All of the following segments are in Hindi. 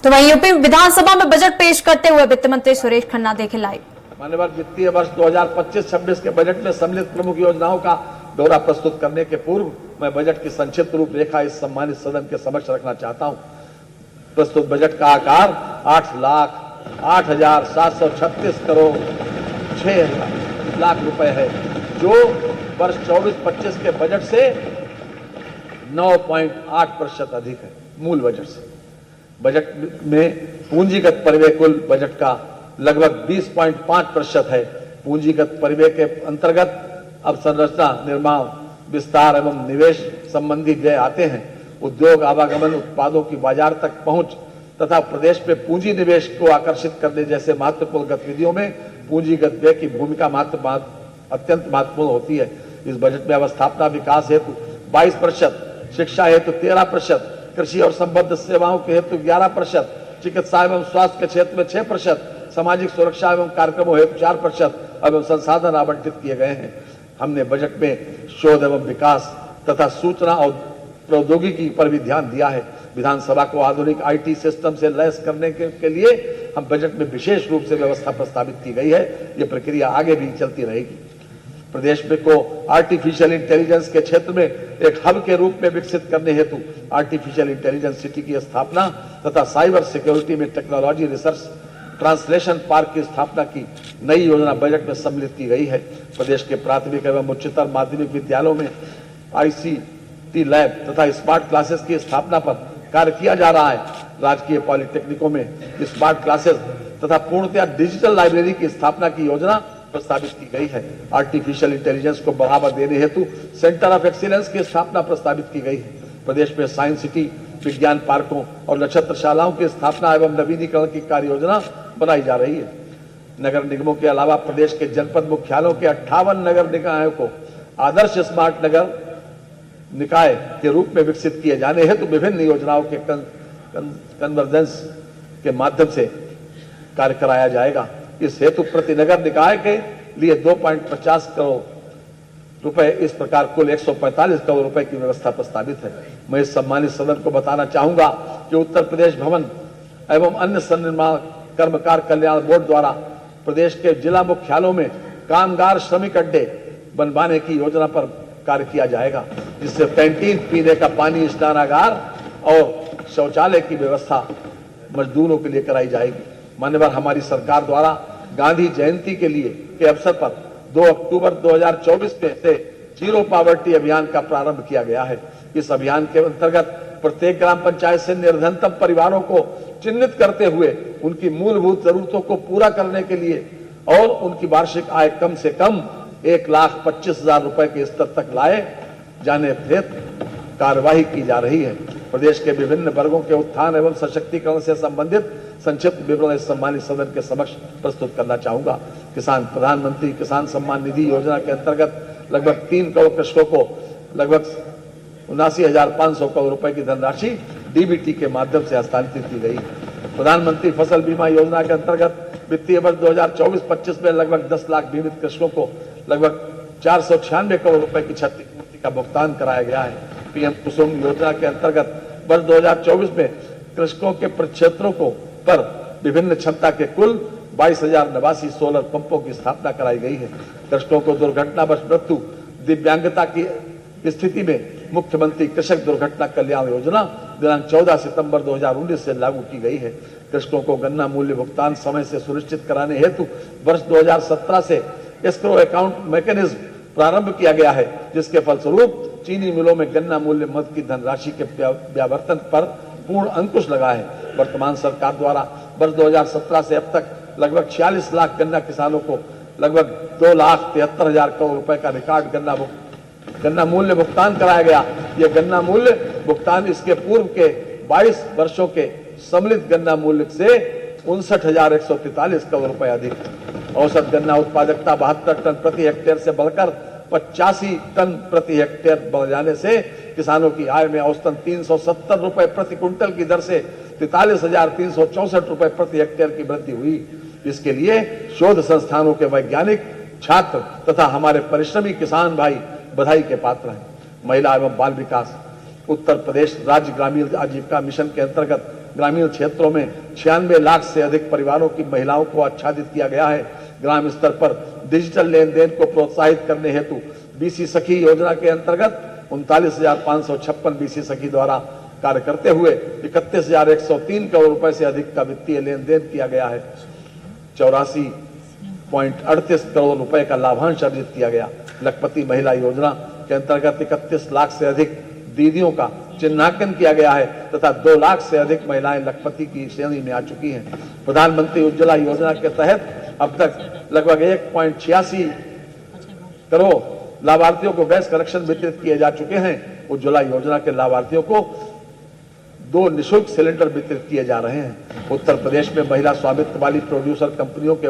तो वहीं यूपी विधानसभा में बजट पेश करते हुए वित्त मंत्री सुरेश खन्ना देखे लाइव। माननीय वित्तीय वर्ष 2025-26 के बजट में सम्मिलित प्रमुख योजनाओं का ब्यौरा प्रस्तुत करने के पूर्व मैं बजट की संक्षिप्त रूपरेखा इस सम्मानित सदन के समक्ष रखना चाहता हूं। प्रस्तुत बजट का आकार 8,08,736 करोड़ 6 लाख रुपए है, जो वर्ष 24-25 के बजट से 9.8% अधिक है मूल बजट से। बजट में पूंजीगत परिव्यय कुल बजट का लगभग 20.5% है। पूंजीगत परिव्यय के अंतर्गत अवसंरचना, निर्माण, विस्तार एवं निवेश संबंधी व्यय आते हैं। उद्योग, आवागमन, उत्पादों की बाजार तक पहुंच तथा प्रदेश में पूंजी निवेश को आकर्षित करने जैसे महत्वपूर्ण गतिविधियों में पूंजीगत व्यय की भूमिका अत्यंत महत्वपूर्ण होती है। इस बजट में अवस्थापना विकास हेतु 22%, शिक्षा हेतु 13%, कृषि और संबद्ध सेवाओं के हेतु 11%, चिकित्सा एवं स्वास्थ्य के क्षेत्र में 6%, सामाजिक सुरक्षा एवं कार्यक्रमों हेतु 4% एवं संसाधन आवंटित किए गए हैं। हमने बजट में शोध एवं विकास तथा सूचना और प्रौद्योगिकी पर भी ध्यान दिया है। विधानसभा को आधुनिक आईटी सिस्टम से लैस करने के लिए हम बजट में विशेष रूप से व्यवस्था प्रस्तावित की गई है। यह प्रक्रिया आगे भी चलती रहेगी। प्रदेश में को आर्टिफिशियल इंटेलिजेंस के क्षेत्र में एक हब के रूप में विकसित करने हेतु आर्टिफिशियल इंटेलिजेंस सिटी की स्थापना तथा साइबर सिक्योरिटी में टेक्नोलॉजी रिसर्च ट्रांसलेशन पार्क की स्थापना की नई योजना बजट में सम्मिलित की गई है। प्रदेश के प्राथमिक एवं उच्चतर माध्यमिक विद्यालयों में आईसीटी लैब तथा स्मार्ट क्लासेस की स्थापना पर कार्य किया जा रहा है। राजकीय पॉलिटेक्निकों में स्मार्ट क्लासेस तथा पूर्णतया डिजिटल लाइब्रेरी की स्थापना की योजना प्रस्तावित की गई है। आर्टिफिशियल इंटेलिजेंस को बढ़ावा देने हेतु सेंटर ऑफ एक्सीलेंस की स्थापना प्रस्तावित की गई है। प्रदेश में साइंस सिटी, विज्ञान पार्कों और नक्षत्रशालाओं की स्थापना एवं नवीनीकरण की कार्य योजना बनाई जा रही है। नगर निगमों के अलावा प्रदेश के जनपद मुख्यालयों के 58 नगर निकायों को आदर्श स्मार्ट नगर निकाय के रूप में विकसित किए जाने हेतु विभिन्न योजनाओं के कन्वर्जेंस के माध्यम से कार्य कराया जाएगा। इस हेतु प्रति नगर निकाय के लिए 2.50 करोड़ रुपए, इस प्रकार कुल 145 करोड़ रुपए की व्यवस्था प्रस्तावित है। मैं इस सम्मानित सदन को बताना चाहूंगा कि उत्तर प्रदेश भवन एवं अन्य सन्निर्माण कर्मकार कल्याण बोर्ड द्वारा प्रदेश के जिला मुख्यालयों में कामगार श्रमिक अड्डे बनवाने की योजना पर कार्य किया जाएगा, जिससे कैंटीन, पीने का पानी, स्नानागार और शौचालय की व्यवस्था मजदूरों के लिए कराई जाएगी। मान्यवर हमारी सरकार द्वारा गांधी जयंती के अवसर पर 2 अक्टूबर 2024 में से जीरो पॉवर्टी अभियान का प्रारंभ किया गया है। इस अभियान के अंतर्गत प्रत्येक ग्राम पंचायत से निर्धनतम परिवारों को चिन्हित करते हुए उनकी मूलभूत जरूरतों को पूरा करने के लिए और उनकी वार्षिक आय कम से कम 1,25,000 रुपए के स्तर तक लाए जाने हेतु कार्यवाही की जा रही है। प्रदेश के विभिन्न वर्गों के उत्थान एवं सशक्तिकरण से संबंधित संक्षिप्त विवरण इस सम्मानित सदन के समक्ष प्रस्तुत करना चाहूंगा। प्रधानमंत्री किसान सम्मान निधि योजना के अंतर्गत लगभग 3 करोड़ कृषकों को लगभग 79,500 करोड़ रुपए की धनराशि डीबीटी के माध्यम से हस्तांतरित की गई। प्रधानमंत्री फसल बीमा योजना के अंतर्गत वित्तीय वर्ष 2024-25 में लगभग 10 लाख बीमित कृषकों को लगभग 496 करोड़ रुपए की क्षतिपूर्ति का भुगतान कराया गया है। पीएम कुसुम योजना के अंतर्गत वर्ष 2024 में कृषकों के प्रक्षेत्रों को पर विभिन्न क्षमता के कुल 22,089 सोलर पंपों की स्थापना कराई गई है। कृषकों को दुर्घटनावश मृत्यु, दिव्यांगता की स्थिति में मुख्यमंत्री कृषक दुर्घटना कल्याण योजना दिनांक 14 सितंबर 2019 से लागू की गई है। कृषकों को गन्ना मूल्य भुगतान समय से सुनिश्चित कराने हेतु वर्ष 2017 से एस्क्रो अकाउंट मैकेनिज्म प्रारंभ किया गया है, जिसके फलस्वरूप चीनी मिलों में गन्ना मूल्य मद की धनराशि के व्यावर्तन पर पूर्ण अंकुश लगा है। वर्तमान सरकार द्वारा वर्ष 2017 से अब तक लगभग 46 लाख गन्ना किसानों को लगभग 2,73,000 करोड़ रुपए का रिकॉर्ड गन्ना मूल्य भुगतान कराया गया। यह गन्ना मूल्य भुगतान इसके पूर्व के 22 वर्षों के सम्मिलित गन्ना मूल्य से 59,143 करोड़ रुपए अधिक। औसत गन्ना उत्पादकता 72 टन प्रति हेक्टेयर से बढ़कर 85 टन प्रति हेक्टेयर बढ़ जाने से किसानों की आय में औसतन 370 रुपए प्रति क्विंटल की दर से 43,364 रुपए प्रति हेक्टेयर की वृद्धि हुई। इसके लिए शोध संस्थानों के वैज्ञानिक, छात्र तथा हमारे परिश्रमी किसान भाई बधाई के पात्र हैं। महिला एवं बाल विकास उत्तर प्रदेश राज्य ग्रामीण आजीविका मिशन के अंतर्गत ग्रामीण क्षेत्रों में 96 लाख से अधिक परिवारों की महिलाओं को आच्छादित किया गया है। ग्राम स्तर पर डिजिटल लेन देन को प्रोत्साहित करने हेतु बीसी सखी योजना के अंतर्गत 39,556 बीसी सखी द्वारा कार्य करते हुए 31,103 करोड़ रुपए से अधिक का वित्तीय लेन देन किया गया है। 84.38 करोड़ रुपए का लाभांश अर्जित किया गया। लखपति महिला योजना के अंतर्गत 31 लाख से अधिक दीदियों का चिन्हांकन किया गया है तथा 2 लाख से अधिक महिलाएं लखपति की श्रेणी में आ चुकी हैं। प्रधानमंत्री उज्ज्वला योजना के तहत अब तक लगभग 1.86 करोड़ लाभार्थियों को गैस कनेक्शन वितरित किए जा चुके हैं। उज्ज्वला योजना के लाभार्थियों को 2 निःशुल्क सिलेंडर वितरित किए जा रहे हैं। उत्तर प्रदेश में महिला स्वामित्व वाली प्रोड्यूसर कंपनियों के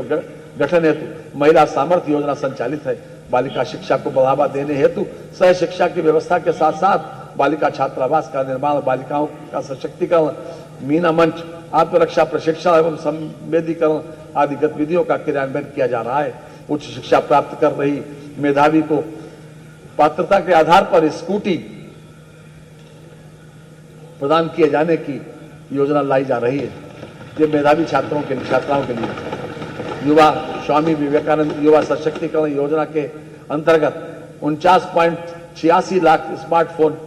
गठन हेतु महिला सामर्थ्य योजना संचालित है। बालिका शिक्षा को बढ़ावा देने हेतु सह शिक्षा की व्यवस्था के साथ साथ बालिका छात्रावास का निर्माण, बालिकाओं का सशक्तिकरण, मीना मंच, आत्मरक्षा प्रशिक्षण एवं संवेदीकरण आदि गतिविधियों का क्रियान्वयन किया जा रहा है। उच्च शिक्षा प्राप्त कर रही मेधावी को पात्रता के आधार पर स्कूटी प्रदान किए जाने की योजना लाई जा रही है। ये मेधावी छात्राओं के लिए युवा स्वामी विवेकानंद युवा सशक्तिकरण योजना के अंतर्गत 49.86 लाख स्मार्टफोन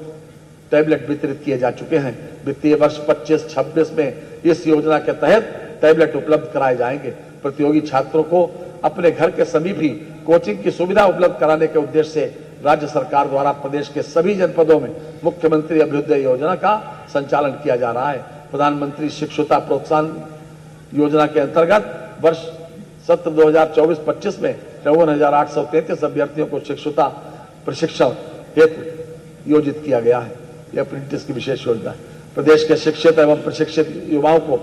टैबलेट वितरित किए जा चुके हैं। वित्तीय वर्ष 25-26 में इस योजना के तहत टैबलेट उपलब्ध कराए जाएंगे। प्रतियोगी छात्रों को अपने घर के समीप ही कोचिंग की सुविधा उपलब्ध कराने के उद्देश्य से राज्य सरकार द्वारा प्रदेश के सभी जनपदों में मुख्यमंत्री अभ्युदय योजना का संचालन किया जा रहा है। प्रधानमंत्री शिक्षुता प्रोत्साहन योजना के अंतर्गत वर्ष सत्र 2024-25 में 53,833 अभ्यर्थियों को शिक्षुता प्रशिक्षण हेतु योजित किया गया है। यह अप्रेंटिस की विशेष योजना है। प्रदेश के शिक्षित एवं प्रशिक्षित युवाओं को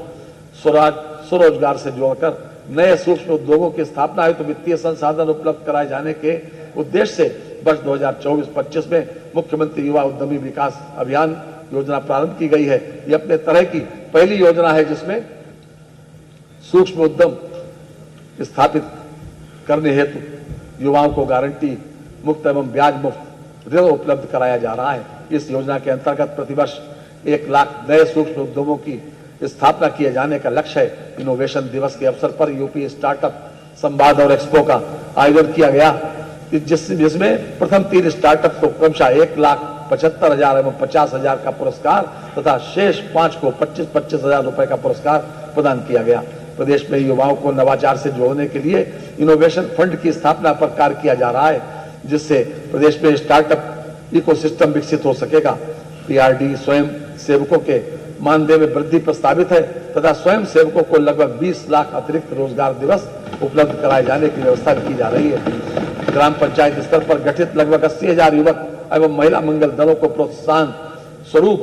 स्वरोजगार से जोड़कर नए सूक्ष्म उद्योगों की स्थापना हेतु वित्तीय संसाधन उपलब्ध कराए जाने के उद्देश्य से वर्ष 2024-25 में मुख्यमंत्री युवा उद्यमी विकास अभियान योजना प्रारंभ की गई है। यह अपने तरह की पहली योजना है जिसमें सूक्ष्म उद्यम स्थापित करने हेतु युवाओं को गारंटी मुक्त एवं ब्याज मुक्त ऋण उपलब्ध कराया जा रहा है। इस योजना के अंतर्गत प्रतिवर्ष 1 लाख नए सूक्ष्म उद्यमों की स्थापना किए जाने का लक्ष्य है। इनोवेशन दिवस के अवसर पर यूपी स्टार्टअप संवाद और एक्सपो का आयोजन किया गया, जिसमें प्रथम 3 स्टार्टअप को क्रमशः 1,75,000 एवं 50,000 का पुरस्कार तथा शेष 5 को 25,000 रुपए का पुरस्कार प्रदान किया गया। प्रदेश में युवाओं को नवाचार से जोड़ने के लिए इनोवेशन फंड की स्थापना पर कार्य किया जा रहा है, जिससे प्रदेश में स्टार्टअप इकोसिस्टम विकसित हो सकेगा। पीआरडी स्वयं सेवकों के मानदेय में वृद्धि प्रस्तावित है तथा स्वयं सेवकों को लगभग 20 लाख अतिरिक्त रोजगार दिवस उपलब्ध कराए जाने की व्यवस्था की जा रही है। ग्राम पंचायत स्तर पर गठित लगभग 80,000 युवक एवं महिला मंगल दलों को प्रोत्साहन स्वरूप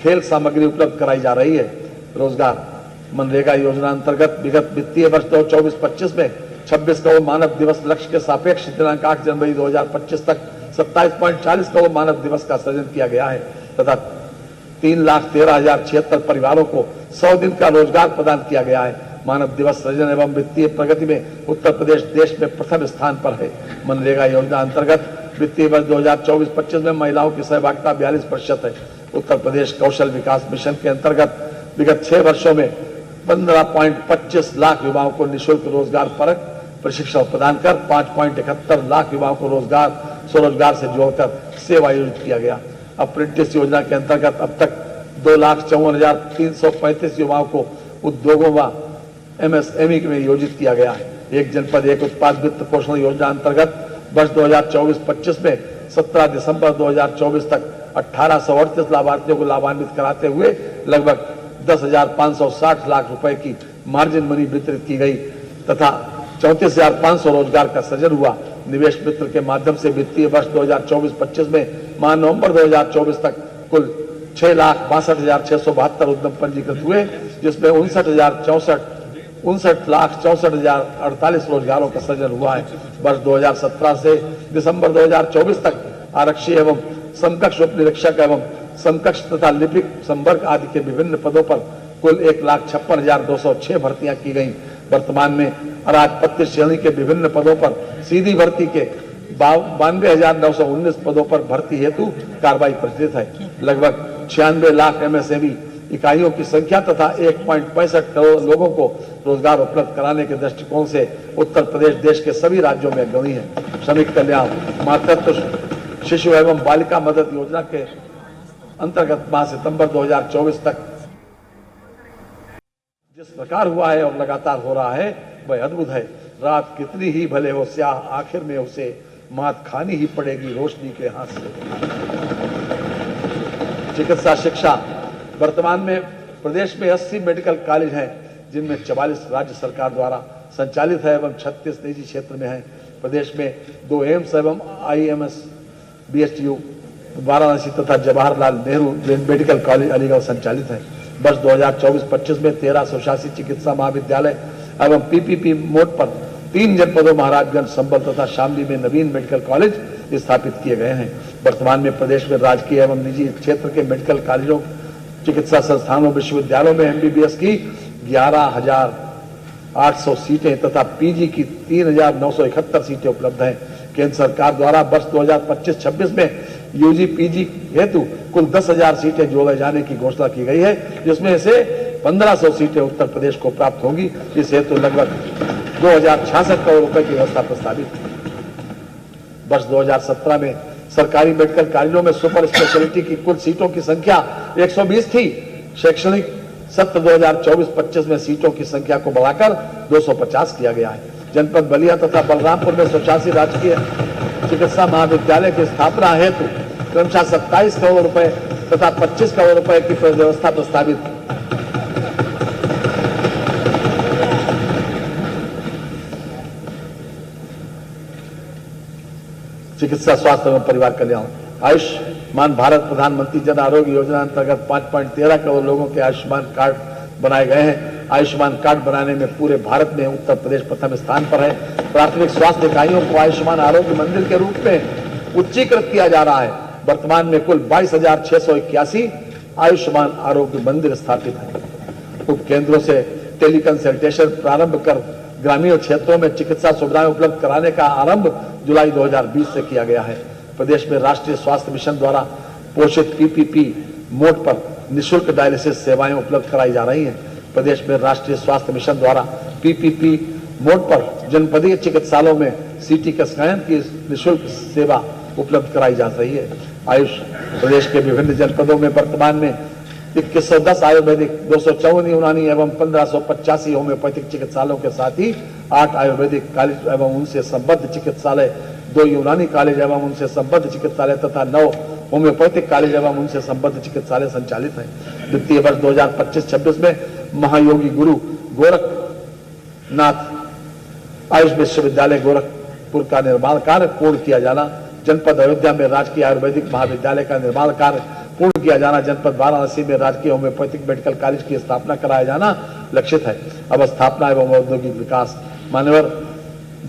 खेल सामग्री उपलब्ध कराई जा रही है। रोजगार मनरेगा योजना अंतर्गत विगत वित्तीय वर्ष 2024-25 में 26 करोड़ मानव दिवस लक्ष्य के सापेक्ष दिनांक 8 जनवरी 2025 तक 27.40 करोड़ मानव दिवस का सृजन किया गया है तथा 3,13,076 परिवारों को 100 दिन का रोजगार प्रदान किया गया है। मानव दिवस सृजन एवं वित्तीय प्रगति में उत्तर प्रदेश देश में प्रथम स्थान पर है। मनरेगा योजना अंतर्गत वित्तीय वर्ष 2024-25 में महिलाओं की सहभागिता 42% है। उत्तर प्रदेश कौशल विकास मिशन के अंतर्गत विगत 6 वर्षों में 15.25 लाख युवाओं को निःशुल्क रोजगार परक प्रशिक्षण प्रदान कर 5.71 लाख युवाओं को स्वरोजगार से जोड़कर सेवा आयोजित किया गया। अप्रेंटिस योजना के अंतर्गत अब तक 2,54,335 युवाओं को उद्योगों व एमएसएमई में योजित किया गया है। एक जनपद एक उत्पाद वित्त पोषण योजना अंतर्गत वर्ष 2024-25 में 17 दिसंबर 2024 तक 1,838 लाभार्थियों को लाभान्वित कराते हुए लगभग 10,560 लाख रुपए की मार्जिन मनी वितरित की गई तथा 34,500 रोजगार का सृजन हुआ। निवेश मित्र के माध्यम से वित्तीय वर्ष 2024-25 में माह नवंबर 2024 तक कुल 6,62,672 उद्यम पंजीकृत हुए, जिसमें 59,64,48 रोजगारों का सृजन हुआ है। वर्ष 2017 से दिसंबर 2024 तक आरक्षी एवं समकक्ष उप निरीक्षक एवं समकक्ष तथा लिपिक संवर्ग आदि के विभिन्न पदों पर कुल 1,56,206 भर्तियां की गई। वर्तमान में अराजपत्य श्रेणी के विभिन्न पदों पर सीधी भर्ती के 92,919 पदों पर भर्ती हेतु कार्रवाई प्रचलित है। लगभग 96 लाख एमएसएमई इकाइयों की संख्या तथा 1.65 करोड़ लोगों को रोजगार उपलब्ध कराने के दृष्टिकोण से उत्तर प्रदेश देश के सभी राज्यों में अग्रणी है। श्रमिक कल्याण, मातृत्व, शिशु एवं बालिका मदद योजना के अंतर्गत माह सितंबर 2024 तक जिस प्रकार हुआ है और लगातार हो रहा है वह अद्भुत है। रात कितनी ही भले हो स्याह, आखिर में उसे मात खानी ही पड़ेगी रोशनी के हाथ से। चिकित्सा शिक्षा, वर्तमान में प्रदेश में 80 मेडिकल कॉलेज हैं, जिनमें 44 राज्य सरकार द्वारा संचालित है एवं 36 निजी क्षेत्र में है। प्रदेश में 2 एम्स एवं IMS BHU वाराणसी तथा जवाहरलाल नेहरू मेडिकल कॉलेज अलीगढ़ संचालित है। वर्ष 2024-25 में 13 स्वशासी चिकित्सा महाविद्यालय एवं PPP मोड पर 3 जनपदों महाराजगंज, संबल तथा शामली में नवीन मेडिकल कॉलेज स्थापित किए गए हैं। वर्तमान में प्रदेश में राजकीय एवं निजी क्षेत्र के मेडिकल कॉलेजों, चिकित्सा संस्थानों, विश्वविद्यालयों में MBBS की 11,800 सीटें तथा PG की 3,971 सीटें उपलब्ध हैं। केंद्र सरकार द्वारा वर्ष 2025-26 में UG PG हेतु कुल 10,000 सीटें जोड़े जाने की घोषणा की गई है, जिसमें से 1,500 सीटें उत्तर प्रदेश को प्राप्त होंगी। इस हेतु लगभग 2,066 करोड़ रुपए की व्यवस्था प्रस्तावित है। वर्ष 2017 में सरकारी मेडिकल कॉलेजों में सुपर स्पेशलिटी की कुल सीटों की संख्या 120 थी। शैक्षणिक सत्र 2024-25 में सीटों की संख्या को बढ़ाकर 250 किया गया है। जनपद बलिया तथा बलरामपुर में स्वशासी राजकीय चिकित्सा महाविद्यालय की स्थापना हेतु क्रमशः 27 करोड़ रुपए तथा 25 करोड़ रुपए की व्यवस्था प्रस्तावित है। चिकित्सा, स्वास्थ्य एवं परिवार कल्याण, आयुष्मान भारत प्रधानमंत्री जन आरोग्य योजना अंतर्गत 5.13 करोड़ लोगों के आयुष्मान कार्ड बनाए गए हैं। आयुष्मान कार्ड बनाने में पूरे भारत में उत्तर प्रदेश प्रथम स्थान पर है। प्राथमिक स्वास्थ्य इकाइयों को आयुष्मान आरोग्य मंदिर के रूप में उच्चीकृत किया जा रहा है। वर्तमान में कुल 22,681 आयुष्मान आरोग्य मंदिर स्थापित है। उपकेंद्रों से टेलीकंसल्टेशन प्रारंभ कर ग्रामीण क्षेत्रों में चिकित्सा सुविधाएं उपलब्ध कराने का आरंभ जुलाई 2020 से किया गया है। प्रदेश में राष्ट्रीय स्वास्थ्य मिशन द्वारा पोषित PPP मोड पर निःशुल्क डायलिसिस सेवाएं उपलब्ध कराई जा रही हैं। प्रदेश में राष्ट्रीय स्वास्थ्य मिशन द्वारा PPP मोड पर जनपदीय चिकित्सालयों में CT स्कैन की निःशुल्क सेवा उपलब्ध कराई जा रही है। आयुष प्रदेश के विभिन्न जनपदों में वर्तमान में 2110 आयुर्वेदिक, 254 यूनानी एवं 1585 होम्योपैथिक चिकित्सालयों के साथ ही 8 आयुर्वेदिक कॉलेज एवं उनसे संबद्ध चिकित्सालय, 2 यूनानी कॉलेज एवं उनसे संबद्ध चिकित्सालय तथा 9 होम्योपैथिक कॉलेज एवं उनसे संबद्ध चिकित्सालय संचालित हैं। वित्तीय वर्ष 2025-26 में महायोगी गुरु गोरखनाथ आयुष विश्वविद्यालय गोरखपुर का निर्माण कार्य पूर्ण किया जाना, जनपद अयोध्या में राजकीय आयुर्वेदिक महाविद्यालय का निर्माण कार्य पूर्ण किया जाना, जनपद वाराणसी में राजकीय होम्योपैथिक मेडिकल कॉलेज की स्थापना कराया जाना लक्षित है। अब स्थापना एवं औद्योगिक विकास, मान्यवर,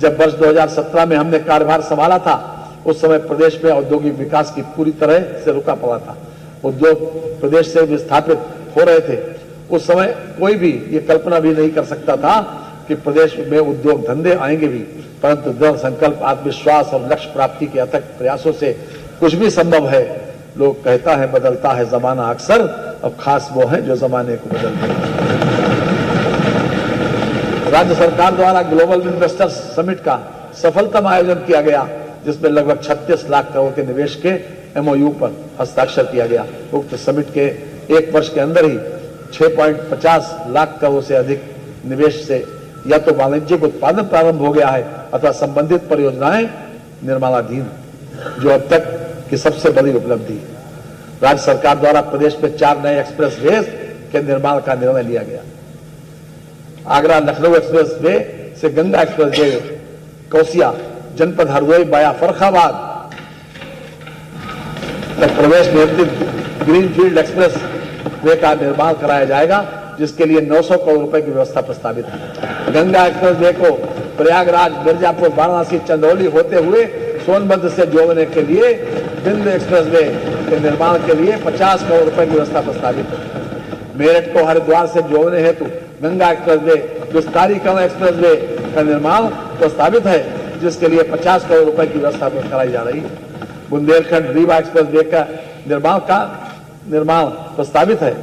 जब वर्ष 2017 में हमने कार्यभार संभाला था उस समय प्रदेश में औद्योगिक विकास की पूरी तरह से रुका पड़ा था। उद्योग प्रदेश से विस्थापित हो रहे थे। उस समय कोई भी ये कल्पना भी नहीं कर सकता था कि प्रदेश में उद्योग धंधे आएंगे भी, परंतु दृढ़ संकल्प, आत्मविश्वास और लक्ष्य प्राप्ति के अथक प्रयासों से कुछ भी संभव है। लोग कहता है बदलता है जमाना अक्सर, अब खास वो है जो जमाने को बदलते हैं। राज्य सरकार द्वारा ग्लोबल इन्वेस्टर्स समिट का सफलतम आयोजन किया गया, जिसमें लगभग 36 लाख करोड़ के निवेश के MOU पर हस्ताक्षर किया गया। उक्त समिट के 1 वर्ष के अंदर ही 6.50 लाख करोड़ से अधिक निवेश से या तो वाणिज्यिक उत्पादन प्रारंभ हो गया है अथवा संबंधित परियोजनाएं निर्माणाधीन, जो अब तक की सबसे बड़ी उपलब्धि है। राज्य सरकार द्वारा प्रदेश में 4 नए एक्सप्रेस वे के निर्माण का निर्णय लिया गया। आगरा लखनऊ एक्सप्रेस वे से गंगा एक्सप्रेस वे, कौसिया जनपद हरदोई बाया फर्रुखाबाद तक प्रदेश में ग्रीनफील्ड एक्सप्रेस वे का निर्माण कराया जाएगा, जिसके लिए 900 करोड़ रुपए की व्यवस्था प्रस्तावित है। गंगा एक्सप्रेस वे को प्रयागराज, मिर्जापुर, वाराणसी, चंदौली होते हुए सोनभद्र से जोड़ने के लिए बिंदु एक्सप्रेस वे के निर्माण के लिए 50 करोड़ रुपए की व्यवस्था प्रस्तावित है। मेरठ को हरिद्वार से जोड़ने हेतु गंगा एक्सप्रेस वे, विस्तारीकरण एक्सप्रेस वे का निर्माण प्रस्तावित है, जिसके लिए 50 करोड़ रुपए की व्यवस्था कराई जा रही है। बुंदेलखंड रीवा एक्सप्रेस वे का निर्माण प्रस्तावित है।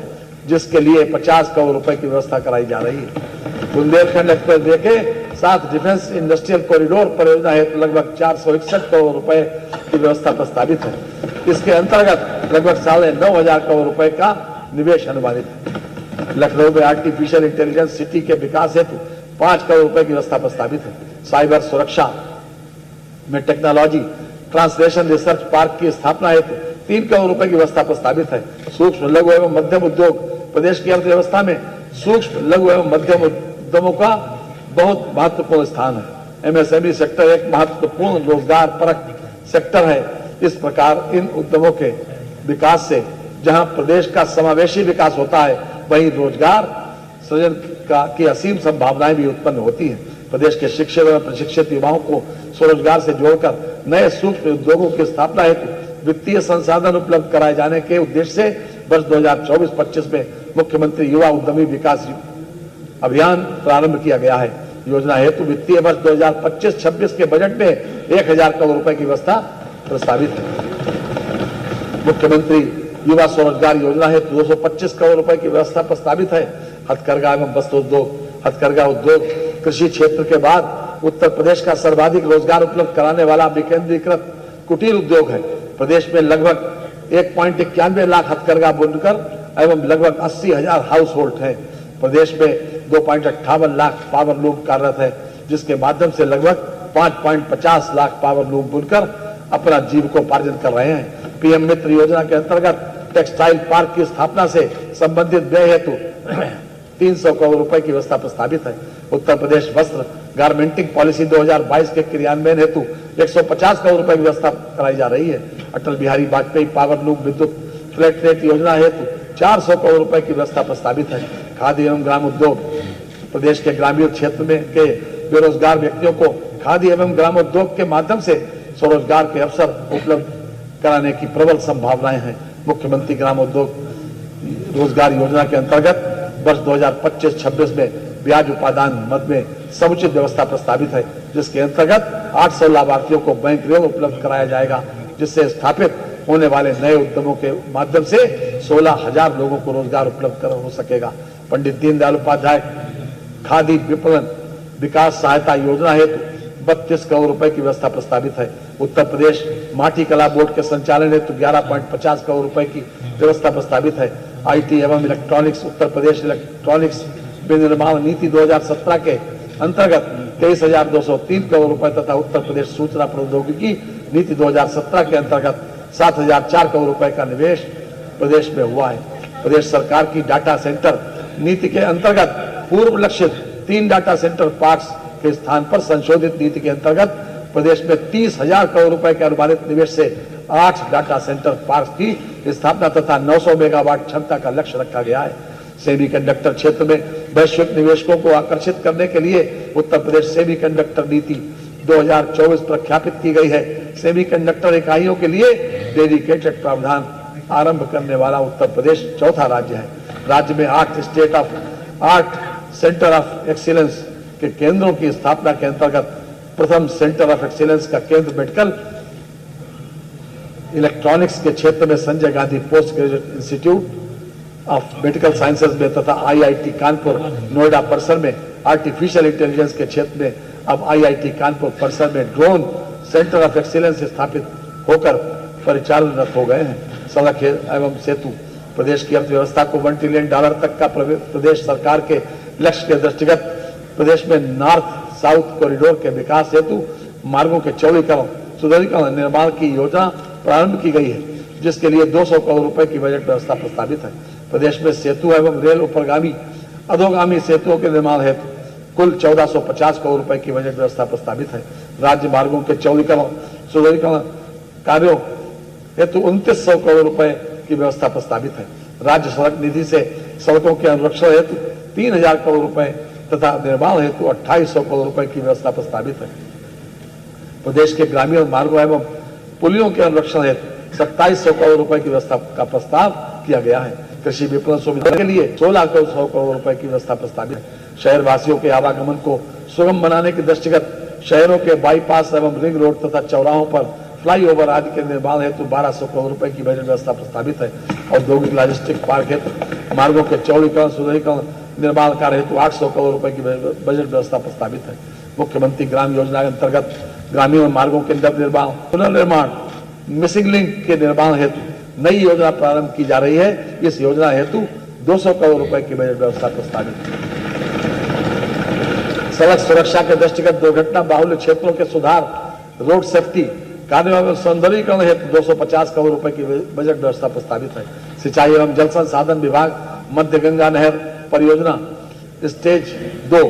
जिसके लिए 50 करोड़ रुपए की व्यवस्था कराई जा रही है। बुंदेलखंड एक्सप्रेस वे के साथ डिफेंस इंडस्ट्रियल कॉरिडोर परियोजना हेतु लगभग 461 करोड़ रुपए की व्यवस्था प्रस्तावित है। इसके अंतर्गत लगभग 9,500 करोड़ रुपए का निवेश अनुमानित है। लखनऊ में आर्टिफिशियल इंटेलिजेंस सिटी के विकास हेतु 5 करोड़ रुपए की व्यवस्था प्रस्तावित है। साइबर सुरक्षा में टेक्नोलॉजी ट्रांसलेशन रिसर्च पार्क की स्थापना हेतु 3 करोड़ रुपए की व्यवस्था प्रस्तावित है। सूक्ष्म लघु एवं मध्यम उद्योग प्रदेश की अर्थव्यवस्था में सूक्ष्म लघु एवं मध्यम उद्यमों का बहुत महत्वपूर्ण स्थान है। एमएसएमई सेक्टर एक महत्वपूर्ण रोजगार परक सेक्टर है। इस प्रकार इन उद्यमों के विकास से जहां प्रदेश का समावेशी विकास होता है, वहीं रोजगार सृजन की असीम संभावनाएं भी उत्पन्न होती हैं। प्रदेश के शिक्षित एवं प्रशिक्षित युवाओं को स्वरोजगार से जोड़कर नए सूक्ष्म उद्योगों की स्थापना हेतु वित्तीय संसाधन उपलब्ध कराए जाने के उद्देश्य से वर्ष 2024-25 में मुख्यमंत्री युवा उद्यमी विकास अभियान प्रारंभ किया गया है। योजना हेतु वित्तीय वर्ष 2025-26 के बजट में 1,000 करोड़ रुपए की व्यवस्था प्रस्तावित है। मुख्यमंत्री युवा स्वरोजगार योजना हेतु 225 करोड़ रुपए की व्यवस्था प्रस्तावित है। हथकरघा एवं वस्त्रोद्योग, हथकरघा उद्योग कृषि क्षेत्र के बाद उत्तर प्रदेश का सर्वाधिक रोजगार उपलब्ध कराने वाला विकेंद्रीकृत कुटीर उद्योग है। प्रदेश में लगभग 1.91 लाख हथकरघा बुनकर एवं लगभग 80,000 हाउस होल्ड है। प्रदेश में 2.58 लाख पावर लूम कार्यरत है, जिसके माध्यम से लगभग 5.50 लाख पावर लूम बुनकर अपना जीविकोपार्जन कर रहे हैं। पीएम मित्र योजना के अंतर्गत टेक्सटाइल पार्क की स्थापना से संबंधित व्यय हेतु 300 करोड़ रुपए की व्यवस्था प्रस्तावित है। उत्तर प्रदेश वस्त्र गारमेंटिंग पॉलिसी 2022 के क्रियान्वयन हेतु 150 करोड़ रुपए की व्यवस्था कराई जा रही है। अटल बिहारी वाजपेयी पावर लूम विद्युत फ्लैट रेट योजना हेतु 400 करोड़ रुपए की व्यवस्था प्रस्तावित है। खादी एवं ग्राम उद्योग प्रदेश के ग्रामीण क्षेत्र में के बेरोजगार व्यक्तियों को खादी एवं ग्राम उद्योग के माध्यम से स्वरोजगार के अवसर उपलब्ध कराने की प्रबल संभावनाएं हैं। मुख्यमंत्री ग्राम उद्योग रोजगार योजना के अंतर्गत वर्ष 2025-26 में ब्याज उपादान मद में समुचित व्यवस्था प्रस्तावित है, जिसके अंतर्गत 800 लाभार्थियों को बैंक ऋण उपलब्ध कराया जाएगा, जिससे स्थापित होने वाले नए उद्यमों के माध्यम से 16,000 लोगों को रोजगार उपलब्ध हो सकेगा। पंडित दीनदयाल उपाध्याय खादी विपणन विकास सहायता योजना हेतु 32 करोड़ रुपए की व्यवस्था प्रस्तावित है। उत्तर प्रदेश माटी कला बोर्ड के संचालन हेतु 11.50 करोड़ रुपए की व्यवस्था प्रस्तावित है। आईटी एवं इलेक्ट्रॉनिक्स उत्तर प्रदेश इलेक्ट्रॉनिक्स विनिर्माण नीति 2017 के अंतर्गत 23,203 करोड़ रुपए तथा उत्तर प्रदेश सूचना प्रौद्योगिकी नीति 2017 के अंतर्गत 7,004 करोड़ रुपए का निवेश प्रदेश में हुआ है। प्रदेश सरकार की डाटा सेंटर नीति के अंतर्गत पूर्व लक्षित 3 डाटा सेंटर पार्क्स के स्थान पर संशोधित नीति के अंतर्गत प्रदेश में 30,000 करोड़ रुपए के अनुमानित निवेश से 8 डाटा सेंटर पार्क की स्थापना तथा 900 मेगावाट क्षमता का लक्ष्य रखा गया है। सेमीकंडक्टर क्षेत्र में वैश्विक निवेशकों को आकर्षित करने के लिए उत्तर प्रदेश सेमीकंडक्टर नीति 2024 प्रख्यापित की गई है। सेमीकंडक्टर इकाइयों के लिए डेडिकेटेड प्रावधान आरंभ करने वाला उत्तर प्रदेश चौथा राज्य है। राज्य में 8 सेंटर ऑफ एक्सीलेंस के केंद्रों की स्थापना के अंतर्गत प्रथम सेंटर ऑफ एक्सीलेंस का केंद्र मेडिकल इलेक्ट्रॉनिक्स के क्षेत्र में Sanjay Gandhi post graduate institute of medical sciences में तथा आईआईटी कानपुर नोएडा परिसर में आर्टिफिशियल इंटेलिजेंस के क्षेत्र में अब आईआईटी कानपुर परिसर में ड्रोन सेंटर ऑफ एक्सीलेंस स्थापित होकर परिचालनरत हो गए हैं। सड़क एवं सेतु प्रदेश की अर्थव्यवस्था को $1 ट्रिलियन तक का प्रदेश सरकार के लक्ष्य के दृष्टिगत प्रदेश में नॉर्थ साउथ कॉरिडोर के विकास हेतु मार्गों के चौड़ीकरण सुदृढ़ीकरण निर्माण की योजना प्रारंभ की गई है, जिसके लिए 200 करोड़ रुपए की बजट व्यवस्था प्रस्तावित है। प्रदेश में सेतु एवं रेल उपरगामी अधोगामी सेतुओं के निर्माण हेतु कुल 1450 करोड़ रुपए की बजट व्यवस्था प्रस्तावित है। राज्य मार्गों के चौड़ीकरण सुदृढ़ीकरण कार्यों हेतु 2900 करोड़ रुपए की व्यवस्था प्रस्तावित है। राज्य सड़क निधि से सड़कों के अनुरक्षण हेतु 3000 करोड़ रुपए तथा निर्माण हेतु 2800 करोड़ रुपए की व्यवस्था प्रस्तावित है। प्रदेश के ग्रामीण मार्गों एवं पुलियों के अनुरक्षण हेतु 2700 करोड़ रुपए की व्यवस्था का प्रस्ताव किया गया है। कृषि विपणन सुविधा के लिए 16,100 करोड़ रुपए की व्यवस्था प्रस्तावित है। शहर वासियों के आवागमन को सुगम बनाने के दृष्टिगत शहरों के बाईपास एवं रिंग रोड तथा चौराहों पर फ्लाईओवर आदि के निर्माण हेतु 1200 करोड़ रुपए की बजट व्यवस्था प्रस्तावित है। औद्योगिक लॉजिस्टिक पार्क हेतु मार्गों के चौड़ीकरण सुदृढ़ीकरण निर्माण कार्य हेतु 800 करोड़ रुपए की बजट व्यवस्था प्रस्तावित है। मुख्यमंत्री ग्राम योजना के अंतर्गत ग्रामीण मार्गों के निर्माण पुनर्निर्माण मिसिंग लिंक के निर्माण हेतु नई योजना प्रारंभ की जा रही है। इस योजना हेतु 200 करोड़ रुपए की बजट व्यवस्था प्रस्तावित है। सड़क सुरक्षा के दृष्टिगत दुर्घटना बाहुल्य क्षेत्रों के सुधार रोड सेफ्टी कार्यों एवं सौंदर्यीकरण हेतु 250 करोड़ रुपए की बजट व्यवस्था प्रस्तावित है। सिंचाई एवं जल संसाधन विभाग मध्य गंगा नहर परियोजना स्टेज 2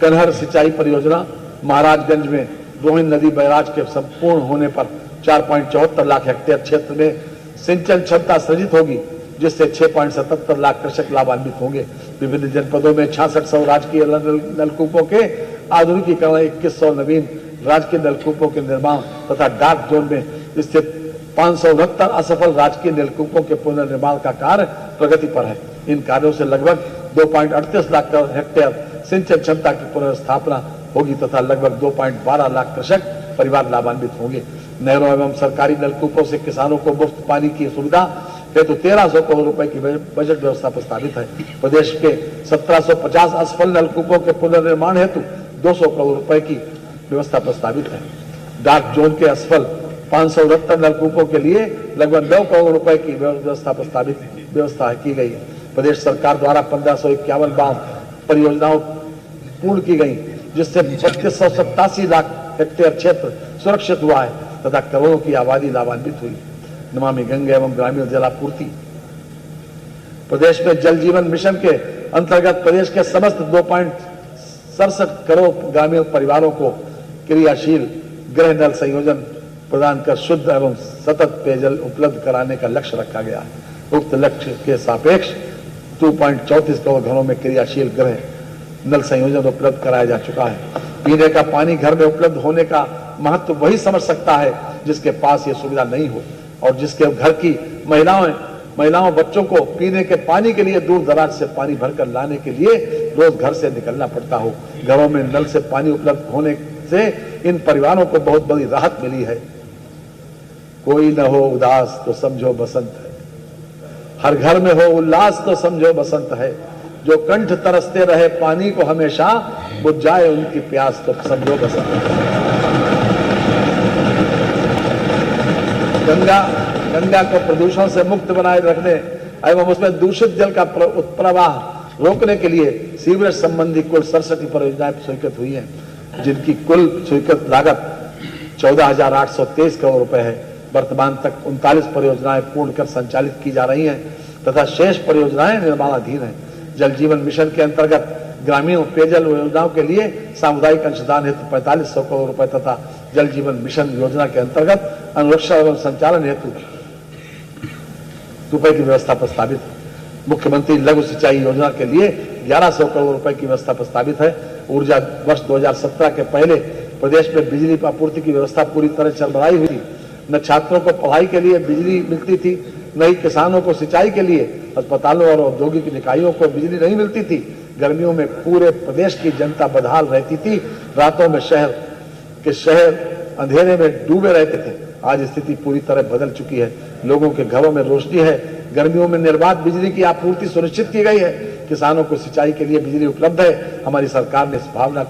कन्हर सिंचाई परियोजना महाराजगंज में रोहिन नदी बैराज के संपूर्ण होने पर 4.74 लाख हेक्टेयर क्षेत्र में सिंचन क्षमता सृजित होगी, जिससे 6.77 लाख कृषक लाभान्वित होंगे। विभिन्न जनपदों में 6600 राजकीय नलकूपों के आधुनिकीकरण, 2100 नवीन राजकीय नलकूपों के निर्माण तथा डार्क जोन में स्थित 569 असफल राजकीय नलकूपों के पुनर्निर्माण का कार्य प्रगति पर है। इन कार्यों से लगभग 2.38 लाख हेक्टेयर सिंचन क्षमता की पुनर्स्थापना होगी तथा लगभग 2.12 लाख कृषक परिवार लाभान्वित होंगे। नहरों एवं सरकारी नलकूपों से किसानों को मुफ्त पानी की सुविधा हेतु 1300 करोड़ रुपए की बजट व्यवस्था प्रस्तावित है। प्रदेश के 1750 असफल नलकूपों के पुनर्निर्माण हेतु 200 करोड़ रुपए की व्यवस्था प्रस्तावित है। डार्क जोन के असफल 569 नलकूपों के लिए लगभग 9 करोड़ रुपए की व्यवस्था की गई है। प्रदेश सरकार द्वारा 1551 बांध परियोजनाओं पूर्ण की गई, जिससे 3287 लाख हेक्टेयर क्षेत्र सुरक्षित हुआ है तथा करोड़ों की आबादी लाभान्वित हुई। नमामि गंगे एवं ग्रामीण जलापूर्ति प्रदेश में जल जीवन मिशन के अंतर्गत प्रदेश के समस्त 2.67 करोड़ ग्रामीण परिवारों को क्रियाशील गृह नल संयोजन प्रदान कर शुद्ध एवं सतत पेयजल उपलब्ध कराने का लक्ष्य रखा गया है। उक्त लक्ष्य के सापेक्ष 2.34 करोड़ घरों में क्रियाशील गृह नल संयोजन उपलब्ध कराया जा चुका है। पीने का पानी घर में उपलब्ध होने का महत्व वही समझ सकता है जिसके पास ये सुविधा नहीं हो और जिसके घर की महिलाओं बच्चों को पीने के पानी के लिए दूर दराज से पानी भरकर लाने के लिए रोज घर से निकलना पड़ता हो। घरों में नल से पानी उपलब्ध होने से इन परिवारों को बहुत बड़ी राहत मिली है। कोई न हो उदास तो समझो बसंत है, हर घर में हो उल्लास तो समझो बसंत है। जो कंठ तरसते रहे पानी को हमेशा, बुझ जाए उनकी प्यास तो समझो बसंत है। गंगा को प्रदूषण से मुक्त बनाए रखने एवं उसमें दूषित जल का प्रवाह रोकने के लिए सीवरेज संबंधी कुल 67 परियोजनाएं स्वीकृत हुई हैं, जिनकी कुल स्वीकृत लागत 14,823 करोड़ रुपए है। वर्तमान तक 39 परियोजनाएं पूर्ण कर संचालित की जा रही हैं तथा शेष परियोजनाएं निर्माणाधीन हैं। जल जीवन मिशन के अंतर्गत ग्रामीण पेयजल योजनाओं के लिए सामुदायिक अंशदान हेतु 4500 करोड़ रुपए तथा जल जीवन मिशन योजना के अंतर्गत अनुरक्षा एवं संचालन हेतु रुपए की व्यवस्था प्रस्तावित है। मुख्यमंत्री लघु सिंचाई योजना के लिए 1100 करोड़ रुपए की व्यवस्था प्रस्तावित है। ऊर्जा वर्ष 2017 के पहले प्रदेश में बिजली आपूर्ति की व्यवस्था पूरी तरह चरमराई हुई थी। न छात्रों को पढ़ाई के लिए बिजली मिलती थी, न ही किसानों को सिंचाई के लिए, अस्पतालों और औद्योगिक इकाइयों को बिजली नहीं मिलती थी। गर्मियों में पूरे प्रदेश की जनता बदहाल रहती थी। रातों में शहर अंधेरे में डूबे रहते थे। आज स्थिति पूरी तरह बदल चुकी है। लोगों के घरों में रोशनी है। गर्मियों में निर्बाध बिजली की आपूर्ति सुनिश्चित की गई है। किसानों को सिंचाई के लिए बिजली उपलब्ध है। हमारी सरकार ने इस भावना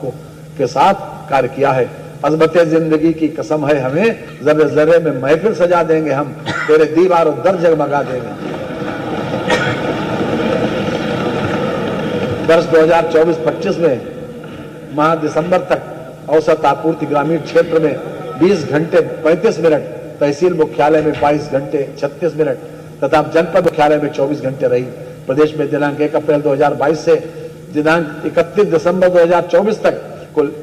के साथ कार्य किया है। अज़मते जिंदगी की कसम है हमें, जर्रे जर्रे में महफिल सजा देंगे हम, तेरे दीवार और दर जगमगा देंगे। वर्ष 2024-25 में माह दिसंबर तक औसत आपूर्ति ग्रामीण क्षेत्र में 20 घंटे 35 मिनट, तहसील मुख्यालय में 22 घंटे 36 मिनट तथा जनपद मुख्यालय में 24 घंटे रही। प्रदेश में दिनांक 1 अप्रैल 2022 से दिनांक 31 दिसंबर 2024 तक कुल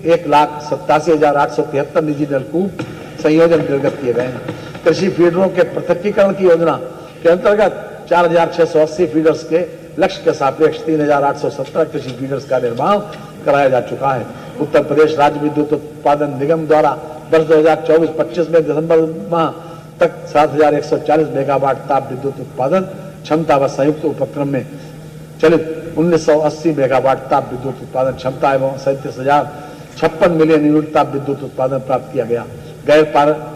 1,87,873 निजी नलकूप संयोजन निर्गत किए गए हैं। कृषि फीडरों के पृथकीकरण की योजना के अंतर्गत 4,680 फीडर्स के लक्ष्य के सापेक्ष 3,817 कृषि फीडर्स का निर्माण कराया जा चुका है। उत्तर प्रदेश राज्य विद्युत उत्पादन निगम द्वारा वर्ष 2024-25 में दिसंबर माह तक 7,140 मेगावाट ताप विद्युत उत्पादन क्षमता व संयुक्त उपक्रम में चलित 1980 मेगावाट ताप विद्युत उत्पादन क्षमता एवं 37,056 मिलियन यूनिट ताप विद्युत उत्पादन प्राप्त किया गया। गैर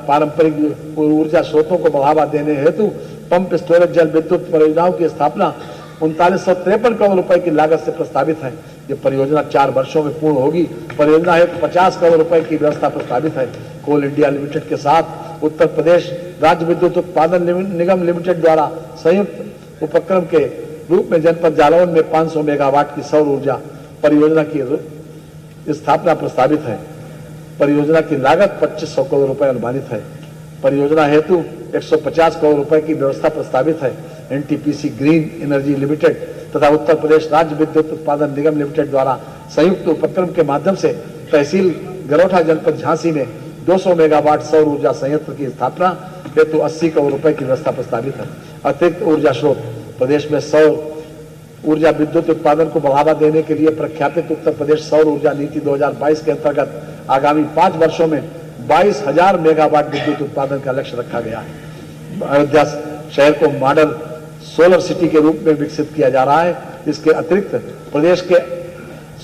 पारंपरिक ऊर्जा स्रोतों को बढ़ावा देने हेतु पंप स्टोरेज जल विद्युत परियोजनाओं की स्थापना 3953 करोड़ रुपए की लागत से प्रस्तावित है। ये परियोजना 4 वर्षों में पूर्ण होगी। परियोजना हेतु 50 करोड़ रुपए की व्यवस्था प्रस्तावित है। कोल इंडिया लिमिटेड के साथ उत्तर प्रदेश राज्य विद्युत उत्पादन निगम लिमिटेड द्वारा संयुक्त उपक्रम के रूप में जनपद जालौन में 500 मेगावाट की सौर ऊर्जा परियोजना की स्थापना प्रस्तावित है। परियोजना की लागत 2500 करोड़ रुपए अनुमानित है। परियोजना हेतु 150 करोड़ रुपए की व्यवस्था प्रस्तावित है। एनटीपीसी ग्रीन एनर्जी लिमिटेड तथा उत्तर प्रदेश राज्य विद्युत उत्पादन निगम लिमिटेड द्वारा संयुक्त उपक्रम के माध्यम से तहसील गरोठा जनपद झांसी में 200 मेगावाट सौर ऊर्जा संयंत्र की स्थापना हेतु 80 करोड़ रुपए की व्यवस्था प्रस्तावित है। अतिरिक्त ऊर्जा स्रोत प्रदेश में सौर ऊर्जा विद्युत उत्पादन को बढ़ावा देने के लिए प्रख्यापित उत्तर प्रदेश सौर ऊर्जा नीति 2022 के अंतर्गत आगामी 5 वर्षों में 22,000 मेगावाट विद्युत उत्पादन का लक्ष्य रखा गया है। अयोध्या शहर को मॉडल सोलर सिटी के रूप में विकसित किया जा रहा है। इसके अतिरिक्त प्रदेश के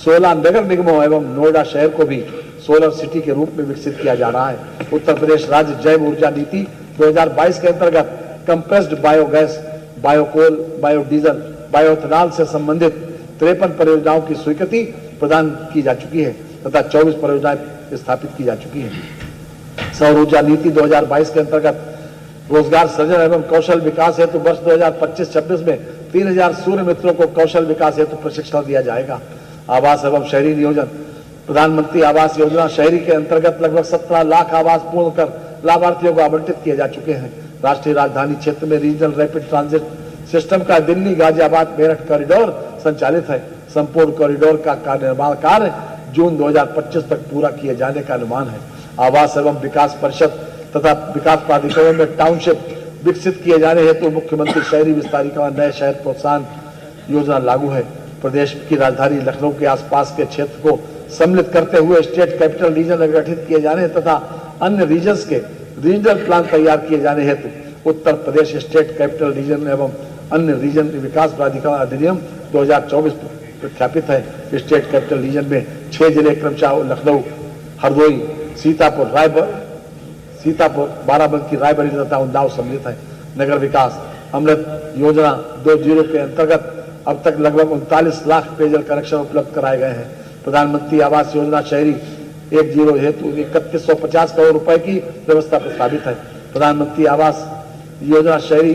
16 नगर निगमों एवं नोएडा शहर को भी सोलर सिटी के रूप में विकसित किया जा रहा है। उत्तर प्रदेश राज्य जैव ऊर्जा नीति 2022 के अंतर्गत compressed biogas, biocoal, biodiesel, bioethanol से संबंधित 53 परियोजनाओं की स्वीकृति प्रदान की जा चुकी है तथा 24 परियोजनाएं स्थापित की जा चुकी हैं। सौर ऊर्जा नीति 2022 के अंतर्गत रोजगार सृजन एवं कौशल विकास हेतु वर्ष 2025-26 में 3000 सूर्य मित्रों को कौशल विकास हेतु प्रशिक्षण दिया जाएगा। आवास एवं शहरी नियोजन प्रधानमंत्री आवास योजना शहरी के अंतर्गत लगभग 17 लाख आवास पूर्ण कर लाभार्थियों को आवंटित किए जा चुके हैं। राष्ट्रीय राजधानी क्षेत्र में रीजनल रैपिड ट्रांजिट सिस्टम का दिल्ली गाजियाबाद मेरठ कॉरिडोर संचालित है। संपूर्ण कॉरिडोर का निर्माण कार्य जून 2025 तक पूरा किए जाने का अनुमान है। आवास एवं विकास परिषद तथा विकास प्राधिकरण में टाउनशिप विकसित किए जाने हेतु मुख्यमंत्री शहरी विस्तारीकरण नए शहर प्रोत्साहन योजना लागू है। प्रदेश की राजधानी लखनऊ के आसपास के क्षेत्र को सम्मिलित करते हुए स्टेट कैपिटल रीजन गठित किए जाने तथा अन्य रीजन्स के रीजनल प्लान तैयार किए जाने हेतु Uttar Pradesh state capital region एवं अन्य रीजन विकास प्राधिकरण अधिनियम 2024 प्रख्यापित है। स्टेट कैपिटल रीजन में 6 जिले क्रमशः लखनऊ, हरदोई, सीतापुर, बाराबंकी, रायबरेली तथा उन्नाव सम्मिलित है। नगर विकास अमृत योजना 2.0 के अंतर्गत अब तक लगभग 39 लाख पेयजल कनेक्शन उपलब्ध कराए गए हैं। प्रधानमंत्री आवास योजना शहरी 1.0 हेतु 3150 करोड़ रुपए की व्यवस्था प्रस्तावित है। प्रधानमंत्री आवास योजना शहरी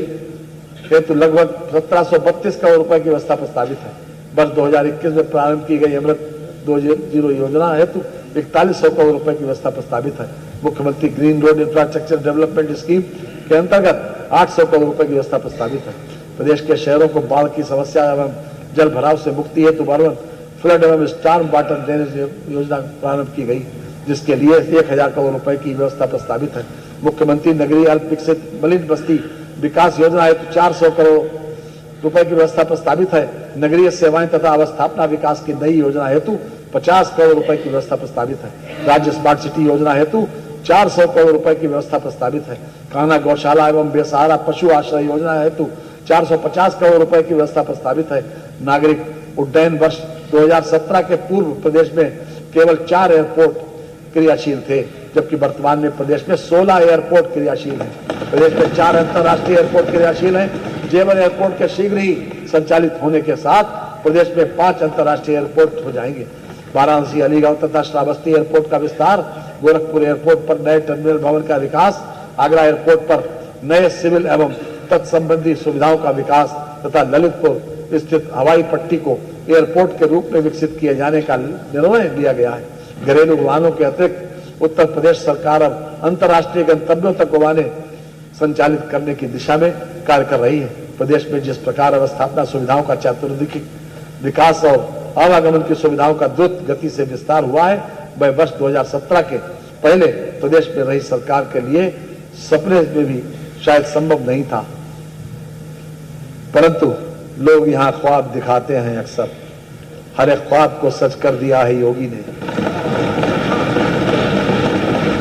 हेतु लगभग 1732 करोड़ रुपए की व्यवस्था प्रस्तावित है। वर्ष 2021 में प्रारंभ की गई अमृत 2.0 योजना हेतु 4100 करोड़ रुपए की व्यवस्था प्रस्तावित है। मुख्यमंत्री green road infrastructure development scheme के अंतर्गत 800 करोड़ रुपए की व्यवस्था प्रस्तावित है। प्रदेश के शहरों को बाढ़ की समस्या एवं जल भराव से मुक्ति हेतु अर्बन फ्लड एवं स्टॉर्म वाटर ड्रेनेज योजना प्रारंभ की गई, जिसके लिए 1000 करोड़ रुपए की व्यवस्था प्रस्तावित है। मुख्यमंत्री नगरीय अल्प विकसित मलिन बस्ती विकास योजना हेतु 400 करोड़ रुपए की व्यवस्था प्रस्तावित है। नगरीय सेवाएं तथा अवस्थापना विकास की नई योजना हेतु 50 करोड़ रुपए की व्यवस्था प्रस्तावित है। राज्य स्मार्ट सिटी योजना हेतु 400 करोड़ रुपए की व्यवस्था प्रस्तावित है। कान्हा गौशाला एवं बेसहारा पशु आश्रय योजना हेतु 450 करोड़ रुपए की व्यवस्था प्रस्तावित है। नागरिक उड्डयन वर्ष 2017 के पूर्व प्रदेश में केवल 4 एयरपोर्ट क्रियाशील थे, जबकि वर्तमान में प्रदेश में 16 एयरपोर्ट क्रियाशील हैं। प्रदेश में 4 अंतर्राष्ट्रीय एयरपोर्ट क्रियाशील हैं। जेवर एयरपोर्ट के शीघ्र ही संचालित होने के साथ प्रदेश में 5 अंतर्राष्ट्रीय एयरपोर्ट हो जाएंगे। वाराणसी, अलीगढ़ तथा श्रावस्ती एयरपोर्ट का विस्तार, गोरखपुर एयरपोर्ट पर नए टर्मिनल भवन का विकास, आगरा एयरपोर्ट पर नए सिविल एवं तत्संबंधी सुविधाओं का विकास तथा ललितपुर स्थित हवाई पट्टी को एयरपोर्ट के रूप में विकसित किए जाने का निर्णय लिया गया है। घरेलू उड़ानों के अतिरिक्त उत्तर प्रदेश सरकार अब अंतर्राष्ट्रीय गंतव्यों तक उड़ानें संचालित करने की दिशा में कार्य कर रही है। प्रदेश में जिस प्रकार अवस्थापना सुविधाओं का चातुर्दिक विकास और आवागमन की सुविधाओं का द्रुत गति से विस्तार हुआ है, वह वर्ष 2017 के पहले प्रदेश में रही सरकार के लिए सपने में भी शायद संभव नहीं था। परंतु लोग यहाँ ख्वाब दिखाते हैं अक्सर, हर एक ख्वाब को सच कर दिया है योगी ने।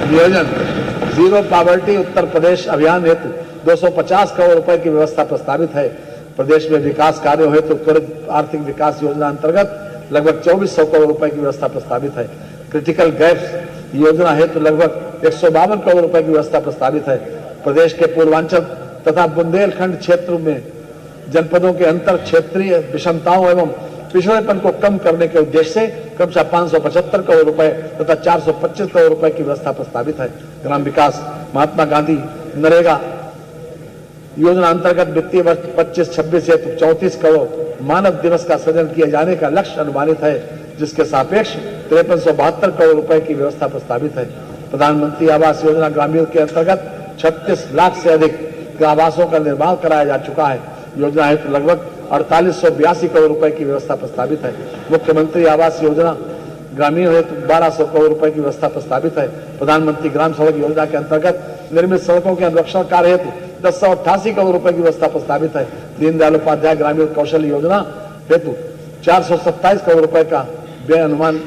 नियोजन जीरो पॉवर्टी उत्तर प्रदेश अभियान हेतु 250 करोड़ रुपए की व्यवस्था प्रस्तावित है। प्रदेश में विकास कार्यों हेतु त्वरित आर्थिक विकास योजना अंतर्गत लगभग 2400 करोड़ रुपए की व्यवस्था प्रस्तावित है। क्रिटिकल गैप्स योजना हेतु लगभग 152 करोड़ रुपए की व्यवस्था प्रस्तावित है। प्रदेश के पूर्वांचल तथा बुंदेलखंड क्षेत्र में जनपदों के अंतर क्षेत्रीय विषमताओं एवं पिछड़ेपन को कम करने के उद्देश्य से क्रमशः 575 करोड़ रुपए तथा 425 करोड़ रुपए की व्यवस्था प्रस्तावित है। ग्राम विकास महात्मा गांधी नरेगा योजना अंतर्गत वित्तीय वर्ष 25-26 हेतु 34 करोड़ मानव दिवस का सृजन किए जाने का लक्ष्य अनुमानित है, जिसके सापेक्ष 5372 करोड़ रुपए की व्यवस्था प्रस्तावित है। प्रधानमंत्री आवास योजना ग्रामीण के अंतर्गत 36 लाख से अधिक आवासों का निर्माण कराया जा चुका है। योजना हेतु लगभग 4882 करोड़ रुपए की व्यवस्था प्रस्तावित है। मुख्यमंत्री आवास योजना ग्रामीण हेतु 1200 करोड़ रुपए की व्यवस्था प्रस्तावित है। प्रधानमंत्री ग्राम सड़क योजना के अंतर्गत निर्मित सड़कों के अनुरक्षण कार्य हेतु 1088 करोड़ रुपए की व्यवस्था प्रस्तावित है। दीनदयाल उपाध्याय ग्रामीण कौशल योजना हेतु 427 करोड़ रुपए का व्यय अनुमान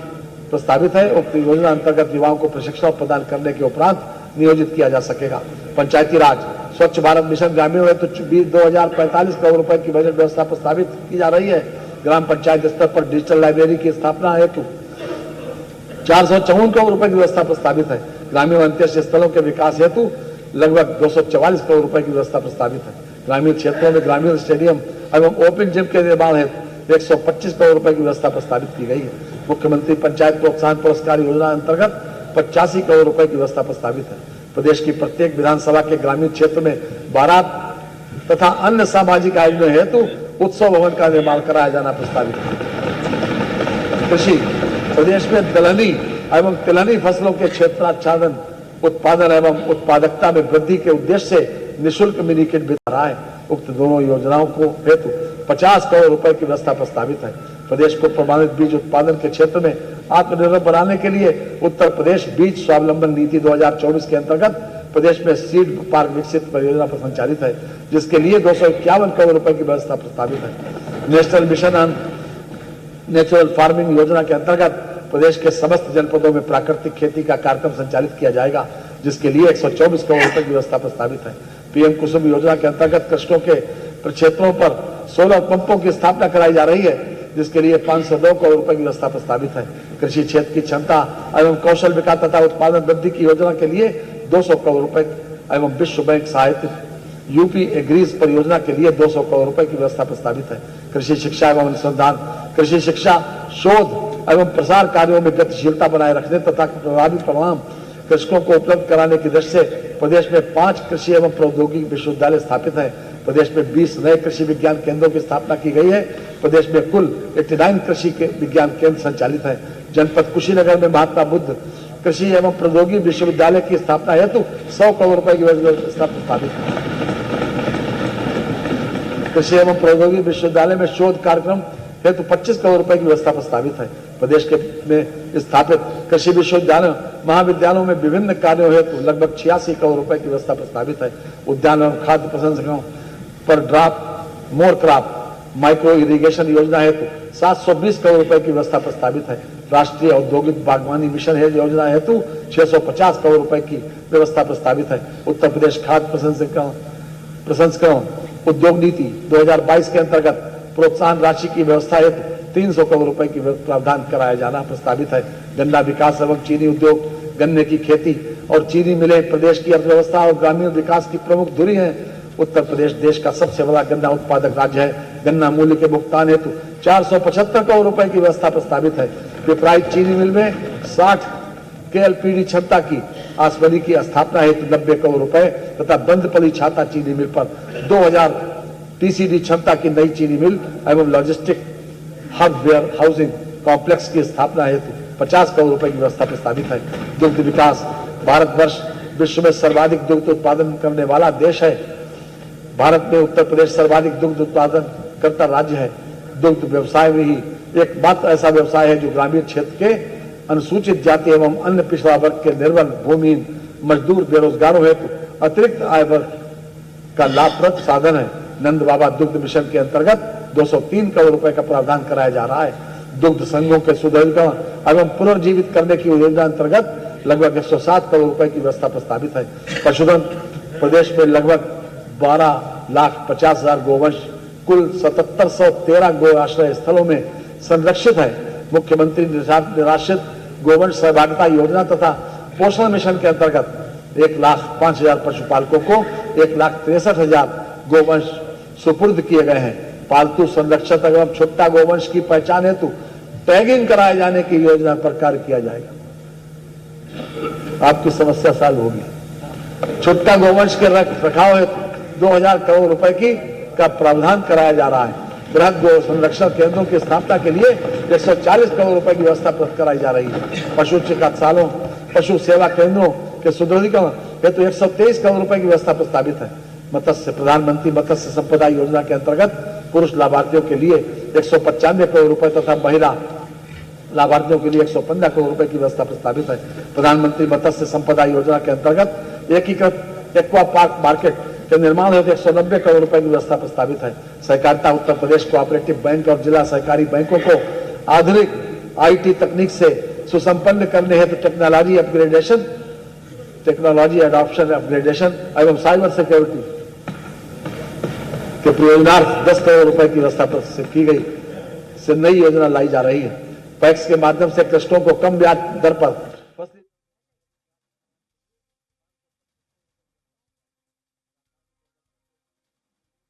प्रस्तावित है। उक्त योजना अंतर्गत युवाओं को प्रशिक्षण प्रदान करने के उपरांत नियोजित किया जा सकेगा। पंचायती राज स्वच्छ भारत मिशन ग्रामीण हेतु 2045 करोड़ रुपए की बजट व्यवस्था प्रस्तावित की जा रही है। ग्राम पंचायत स्तर पर डिजिटल लाइब्रेरी की स्थापना हेतु 454 करोड़ रुपए की व्यवस्था प्रस्तावित है। ग्रामीण अंत्येष्टि स्थलों के विकास हेतु लगभग 244 करोड़ रुपए की व्यवस्था प्रस्तावित है। ग्रामीण क्षेत्रों में ग्रामीण स्टेडियम एवं ओपन जिम के निर्माण हेतु 125 करोड़ रुपए की व्यवस्था प्रस्तावित की गई है। मुख्यमंत्री पंचायत प्रोत्साहन पुरस्कार योजना अंतर्गत 85 करोड़ रुपए की व्यवस्था प्रस्तावित है। प्रदेश की प्रत्येक विधानसभा के ग्रामीण क्षेत्र में बारात तथा अन्य सामाजिक आयोजनों हेतु उत्सव भवन का निर्माण कराया जाना प्रस्तावित है। कृषि प्रदेश में दलहनी एवं तिलहनी फसलों के क्षेत्राच्छादन उत्पादन एवं उत्पादकता में वृद्धि के उद्देश्य से निःशुल्क मिनी किट वितरण रहा है। उक्त दोनों योजनाओं को हेतु 50 करोड़ रुपए की व्यवस्था प्रस्तावित है। प्रदेश को प्रमाणित बीज उत्पादन के क्षेत्र में आत्मनिर्भर बनाने के लिए उत्तर प्रदेश बीज स्वावलंबन नीति 2024 के अंतर्गत प्रदेश में सीड पार्क विकसित परियोजना पर संचालित है, जिसके लिए 251 करोड़ रुपए की व्यवस्था प्रस्तावित है। National mission on natural farming योजना के अंतर्गत प्रदेश के समस्त जनपदों में प्राकृतिक खेती का कार्यक्रम संचालित किया जाएगा, जिसके लिए 124 करोड़ रुपए की व्यवस्था प्रस्तावित है। पीएम कुसुम योजना के अंतर्गत कृषकों के क्षेत्रों पर सोलर पंपों की स्थापना कराई जा रही है, जिसके लिए 502 करोड़ रुपए की व्यवस्था प्रस्तावित है। कृषि क्षेत्र की क्षमता एवं कौशल विकास तथा उत्पादन वृद्धि की योजना के लिए 200 करोड़ रुपए एवं विश्व बैंक सहायतित यूपी एग्रीज परियोजना के लिए 200 करोड़ रुपए की व्यवस्था प्रस्तावित है। कृषि शिक्षा एवं अनुसंधान, कृषि शिक्षा, शोध एवं प्रसार कार्यों में गतिशीलता बनाए रखने तथा प्रभावी परिणाम कृषकों को उपलब्ध कराने की दृष्टि से प्रदेश में 5 कृषि एवं प्रौद्योगिकी विश्वविद्यालय स्थापित है। प्रदेश में 20 नए कृषि विज्ञान केंद्रों की स्थापना की गई है। प्रदेश में कुल 89 कृषि के विज्ञान केंद्र संचालित है। जनपद कुशीनगर में महात्मा बुद्ध कृषि एवं प्रौद्योगिकी विश्वविद्यालय की स्थापना हेतु 100 करोड़ रुपए की व्यवस्था प्रस्तावित है। कृषि एवं प्रौद्योगिकी विश्वविद्यालय में शोध कार्यक्रम हेतु 25 करोड़ रुपए की व्यवस्था प्रस्तावित है। प्रदेश के में स्थापित कृषि विश्वविद्यालय महाविद्यालयों में विभिन्न कार्यों हेतु लगभग 86 करोड़ रुपए की व्यवस्था प्रस्तावित है। उद्यान एवं खाद्य प्रसंस्करणों पर drop more crop micro irrigation योजना हेतु 720 करोड़ रुपए की व्यवस्था प्रस्तावित है। राष्ट्रीय औद्योगिक बागवानी मिशन योजना हेतु 650 करोड़ रुपए की व्यवस्था प्रस्तावित है। उत्तर प्रदेश खाद्य प्रसंस्करण उद्योग नीति 2022 के अंतर्गत प्रोत्साहन राशि की व्यवस्था हेतु 300 करोड़ रुपए की प्रावधान कराया जाना प्रस्तावित है। गन्ना विकास एवं चीनी उद्योग, गन्ने की खेती और चीनी मिलें प्रदेश की अर्थव्यवस्था और ग्रामीण विकास की प्रमुख धुरी है। उत्तर प्रदेश देश का सबसे बड़ा गन्ना उत्पादक राज्य है। गन्ना मूल्य के भुगतान हेतु 475 करोड़ रुपए की व्यवस्था प्रस्तावित है। पिपराइच चीनी मिल में 60 KLPD क्षमता की आसवनी की स्थापना हेतु 90 करोड़ रुपए तथा बंदपली छाता चीनी मिल पर 2000 TCD क्षमता की नई चीनी मिल एवं logistic hub warehousing complex की स्थापना हेतु 50 करोड़ रुपए की व्यवस्था प्रस्तावित है। दुग्ध विकास, भारतवर्ष विश्व में सर्वाधिक दुग्ध उत्पादन करने वाला देश है। भारत में उत्तर प्रदेश सर्वाधिक दुग्ध उत्पादन करता राज्य है। दुग्ध व्यवसाय में ही एकमात्र ऐसा व्यवसाय है जो ग्रामीण क्षेत्र के अनुसूचित जाति एवं अन्य पिछड़ा वर्ग के निर्बल भूमिहीन मजदूर बेरोजगारों हेतु अतिरिक्त आय वर्ग का लाभप्रद साधन है। नंद बाबा दुग्ध मिशन के अंतर्गत 203 करोड़ रुपए का प्रावधान कराया जा रहा है। दुग्ध संघों के सुदृढ़ीकरण एवं पुनर्जीवित करने की योजना अंतर्गत लगभग 107 करोड़ रुपए की व्यवस्था प्रस्तावित है। पशुधन प्रदेश में लगभग 12,50,000 गोवंश कुल 7713 गो आश्रय स्थलों में संरक्षित है। मुख्यमंत्री निराश्रित गोवंश सहभागिता योजना तथा पोषण मिशन के अंतर्गत 1,05,000 पशुपालकों को 1,63,000 गोवंश सुपुर्द किए गए हैं। पालतू संरक्षण एवं छुट्टा गोवंश की पहचान हेतु टैगिंग कराए जाने की योजना पर कार्य किया जाएगा। आपकी समस्या सॉल्व होगी। छुट्टा गोवंश के रखरखाव हेतु 2,000 करोड़ रुपए का प्रावधान कराया जा रहा है। बृहद गो संरक्षण केंद्रों की स्थापना के लिए 140 करोड़ रुपए की व्यवस्था कराई जा रही है। पशु चिकित्सालयों, पशु सेवा केंद्रों के सुदृढ़ीकरण हेतु 123 करोड़ रुपए की व्यवस्था प्रस्तावित है। प्रधानमंत्री मत्स्य संपदा योजना के अंतर्गत पुरुष लाभार्थियों के लिए 195 करोड़ रुपए तथा महिला लाभार्थियों के लिए 115 करोड़ रुपए की व्यवस्था प्रस्तावित है। प्रधानमंत्री मत्स्य संपदा योजना के अंतर्गत एकीकृत एक्वा पार्क मार्केट के निर्माण हेतु 190 करोड़ रुपए की व्यवस्था प्रस्तावित है। सहकारिता उत्तर प्रदेश कोऑपरेटिव बैंक और जिला सहकारी बैंकों को आधुनिक IT तकनीक से सुसंपन्न करने हेतु टेक्नोलॉजी एडॉप्शन अपग्रेडेशन एवं साइबर सिक्योरिटी के प्रयोजनार्थ 10 करोड़ रुपए की व्यवस्था की गई से नई योजना लाई जा रही है। पैक्स के माध्यम से क्लस्टरों को कम ब्याज दर पर